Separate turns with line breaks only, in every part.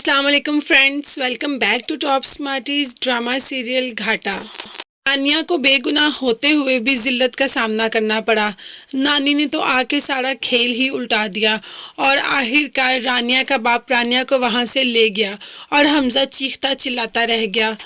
अस्सलाम वालेकुम friends, welcome back to top smarties drama serial Ghata. Rania को बेगुनाह होते हुए भी जिल्लत का सामना करना पड़ा। नानी ने तो आके सारा खेल ही उल्टा दिया और आखिरकार रानिया का बाप रानिया को वहां से ले गया और हमजा चीखता चिल्लाता रह गया।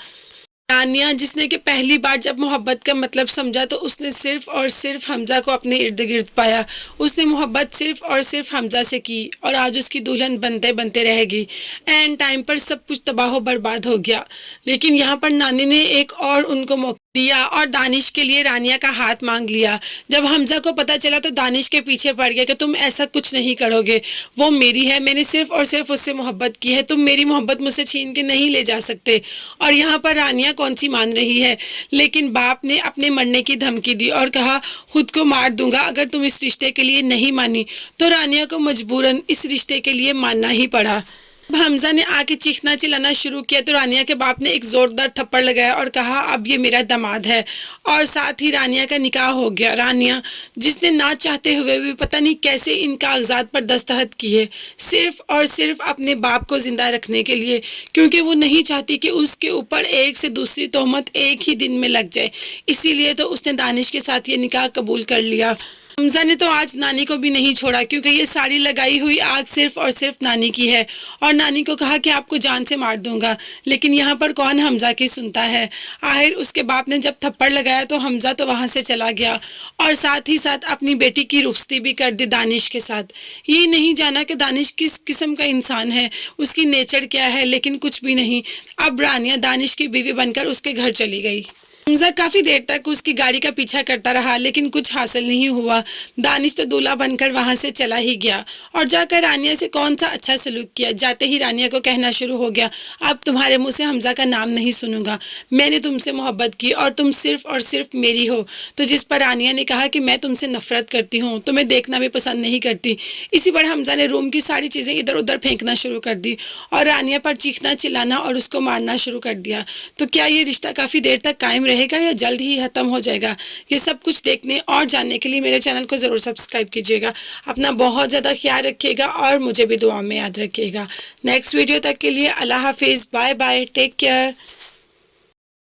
रानिया जिसने कि पहली बार जब मोहब्बत का मतलब समझा तो उसने सिर्फ और सिर्फ हमजा को अपने इर्द गिर्द पाया। उसने मोहब्बत सिर्फ और सिर्फ हमजा से की और आज उसकी दुल्हन बनते बनते रहेगी। एंड टाइम पर सब कुछ तबाह बर्बाद हो गया। लेकिन यहाँ पर नानी ने एक और उनको मौका दिया और दानिश के लिए रानिया का हाथ मांग लिया। जब हमजा को पता चला तो दानिश के पीछे पड़ गया कि तुम ऐसा कुछ नहीं करोगे, वो मेरी है, मैंने सिर्फ और सिर्फ उससे मोहब्बत की है, तुम मेरी मोहब्बत मुझसे छीन के नहीं ले जा सकते। और यहाँ पर रानिया कौन सी मान रही है, लेकिन बाप ने अपने मरने की धमकी दी और कहा खुद को मार दूंगा अगर तुम इस रिश्ते के लिए नहीं मानी। तो रानिया को मजबूरन इस रिश्ते के लिए मानना ही पड़ा। हमजा ने आके चीखना चिल्लाना शुरू किया तो रानिया के बाप ने एक जोरदार थप्पड़ लगाया और कहा अब ये मेरा दामाद है। और साथ ही रानिया का निकाह हो गया। रानिया जिसने ना चाहते हुए भी पता नहीं कैसे इन कागजात पर दस्तखत किए, सिर्फ और सिर्फ अपने बाप को जिंदा रखने के लिए, क्योंकि वो नहीं चाहती कि उसके ऊपर एक से दूसरी तोहमत एक ही दिन में लग जाए। इसीलिए तो उसने दानिश के साथ ये निकाह कबूल कर लिया। हमजा ने तो आज नानी को भी नहीं छोड़ा, क्योंकि ये सारी लगाई हुई आग सिर्फ और सिर्फ नानी की है। और नानी को कहा कि आपको जान से मार दूंगा, लेकिन यहाँ पर कौन हमजा की सुनता है। आखिर उसके बाप ने जब थप्पड़ लगाया तो हमजा तो वहाँ से चला गया और साथ ही साथ अपनी बेटी की रुखसती भी कर दी दानिश के साथ। ये नहीं जाना कि दानिश किस किस्म का इंसान है, उसकी नेचर क्या है, लेकिन कुछ भी नहीं। अब रानिया दानिश की बीवी बनकर उसके घर चली गई। हमजा काफी देर तक उसकी गाड़ी का पीछा करता रहा, लेकिन कुछ हासिल नहीं हुआ। दानिश तो दूल्हा बनकर वहां से चला ही गया और जाकर रानिया से कौन सा अच्छा सलूक किया। जाते ही रानिया को कहना शुरू हो गया, अब तुम्हारे मुंह से हमजा का नाम नहीं सुनूंगा, मैंने तुमसे मोहब्बत की और तुम सिर्फ और सिर्फ मेरी हो। तो जिस पर रानिया ने कहा कि मैं तुमसे नफरत करती हूँ, तुम्हें देखना भी पसंद नहीं करती। इसी पर हमजा ने रूम की सारी चीजें इधर उधर फेंकना शुरू कर दी और रानिया पर चीखना चिल्लाना और उसको मारना शुरू कर दिया। तो क्या ये रिश्ता काफी देर तक कायम रहेगा या जल्द ही खत्म हो जाएगा? ये सब कुछ देखने और जानने के लिए मेरे चैनल को जरूर सब्सक्राइब कीजिएगा। अपना बहुत ज़्यादा ख्याल रखिएगा और मुझे भी दुआ में याद रखिएगा। नेक्स्ट वीडियो तक के लिए अल्लाह हाफिज़, बाय बाय, टेक केयर।